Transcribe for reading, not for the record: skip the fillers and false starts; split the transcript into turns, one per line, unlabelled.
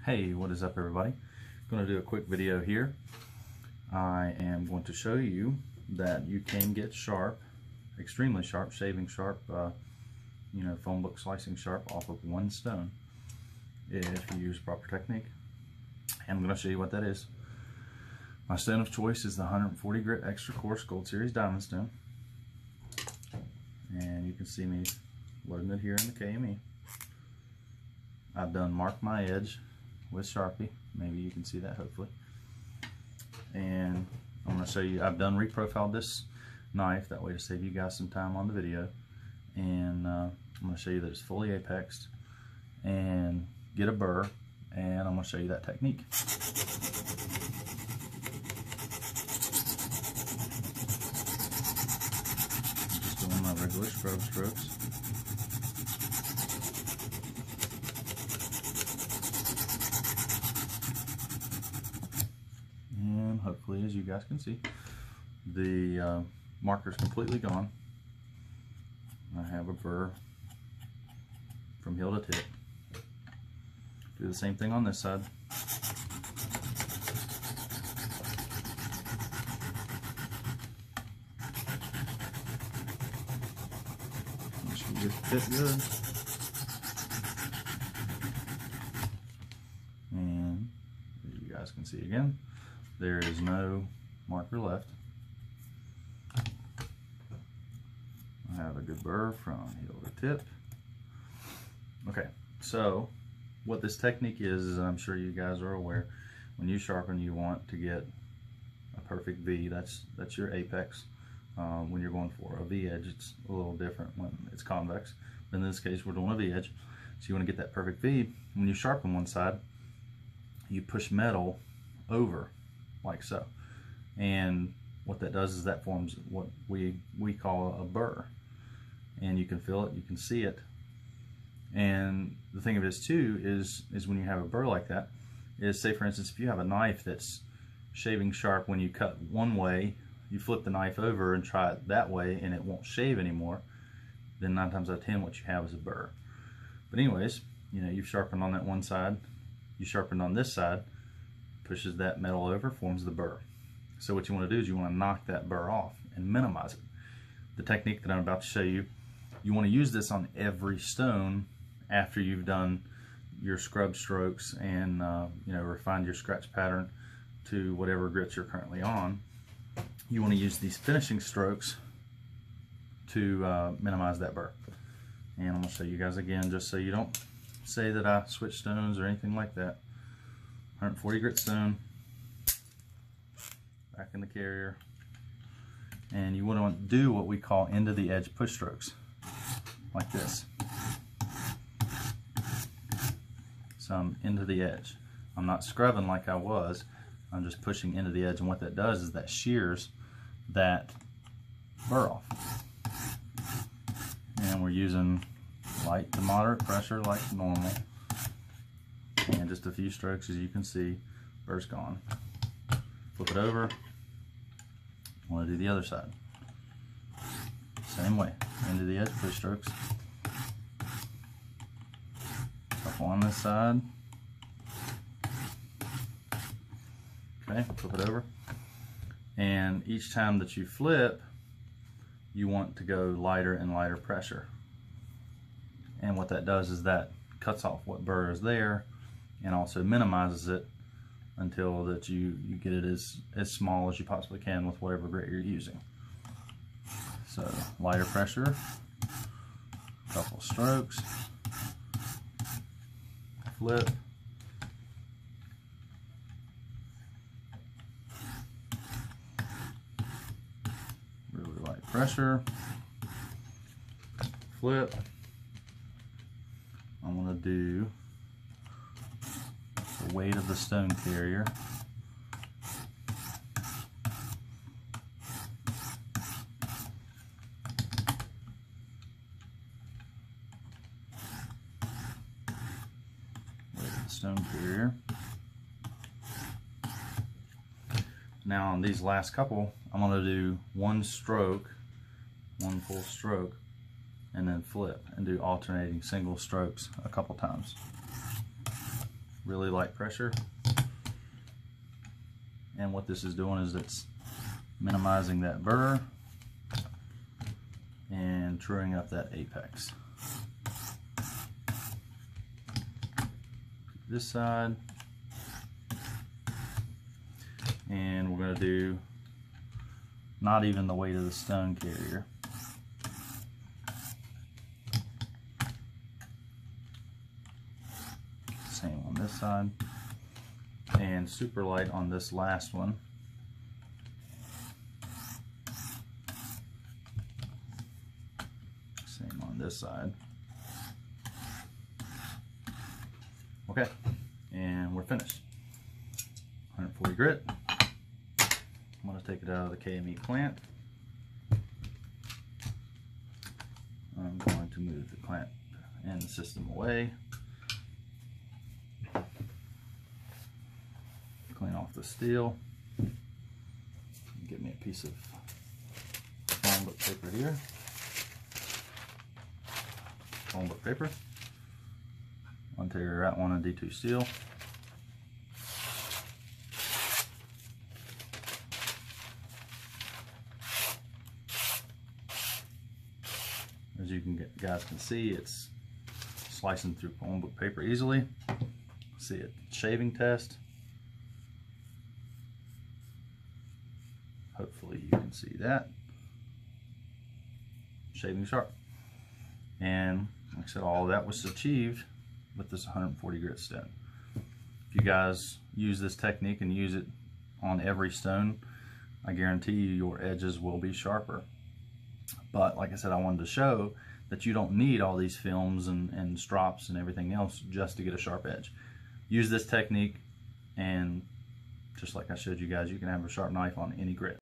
Hey, what is up everybody? I'm going to do a quick video here. I am going to show you that you can get sharp, extremely sharp, shaving sharp, phone book slicing sharp off of one stone if you use proper technique. And I'm going to show you what that is. My stone of choice is the 140 grit extra coarse Gold Series diamond stone. And you can see me loading it here in the KME. I've done marked my edge with Sharpie. Maybe you can see that, hopefully. And I'm going to show you, I've done reprofiled this knife that way to save you guys some time on the video. And I'm going to show you that it's fully apexed and get a burr, and I'm going to show you that technique. Just doing my regular scrub strokes. And hopefully, as you guys can see, the marker's completely gone. I have a burr from heel to tip. Do the same thing on this side. Make sure you get the tip good. And as you guys can see again, there is no marker left. I have a good burr from heel to tip. Okay, so what this technique is I'm sure you guys are aware, when you sharpen, you want to get a perfect V. That's your apex. When you're going for a V edge, it's a little different when it's convex. But in this case, we're doing a V edge. So you want to get that perfect V. When you sharpen one side, you push metal over like so. And what that does is that forms what we call a burr. And you can feel it, you can see it. And the thing of it is too is when you have a burr like that, is say for instance, if you have a knife that's shaving sharp, when you cut one way, you flip the knife over and try it that way and it won't shave anymore, then 9 times out of 10 what you have is a burr. But anyways, you've sharpened on that one side, you sharpened on this side, pushes that metal over, forms the burr. So what you want to do is you want to knock that burr off and minimize it. The technique that I'm about to show you, you want to use this on every stone after you've done your scrub strokes and refined your scratch pattern to whatever grits you're currently on. You want to use these finishing strokes to minimize that burr. And I'm going to show you guys again, just so you don't say that I switched stones or anything like that. 140 grit stone, back in the carrier, and you want to do what we call into the edge push strokes, like this. So I'm into the edge. I'm not scrubbing like I was, I'm just pushing into the edge, and what that does is that shears that burr off. And we're using light to moderate pressure like normal. And just a few strokes, as you can see, burr's gone. Flip it over. I want to do the other side. Same way, into the edge push strokes. Couple on this side. Okay, flip it over. And each time that you flip, you want to go lighter and lighter pressure. And what that does is that cuts off what burr is there, and also minimizes it until that you get it as small as you possibly can with whatever grit you're using. So lighter pressure, couple strokes, flip, really light pressure, flip. I'm going to do the weight of the stone carrier. Weight of the stone carrier. Now on these last couple, I'm going to do one stroke, one full stroke, and then flip and do alternating single strokes a couple times. really light pressure. And what this is doing is it's minimizing that burr and truing up that apex. This side, and we're going to do not even the weight of the stone carrier. Same on this side, and super light on this last one. Same on this side. Okay, and we're finished. 140 grit. I'm going to take it out of the KME clamp. I'm going to move the clamp and the system away. Clean off the steel. Get me a piece of phone book paper here. Phone book paper. Onto that one on D2 steel. As you guys can see, it's slicing through phone book paper easily. See it, shaving test. Hopefully you can see that. Shaving sharp. And like I said, all of that was achieved with this 140 grit stone. If you guys use this technique and use it on every stone, I guarantee you your edges will be sharper. But like I said, I wanted to show that you don't need all these films and strops and everything else just to get a sharp edge. Use this technique, and just like I showed you guys, you can have a sharp knife on any grit.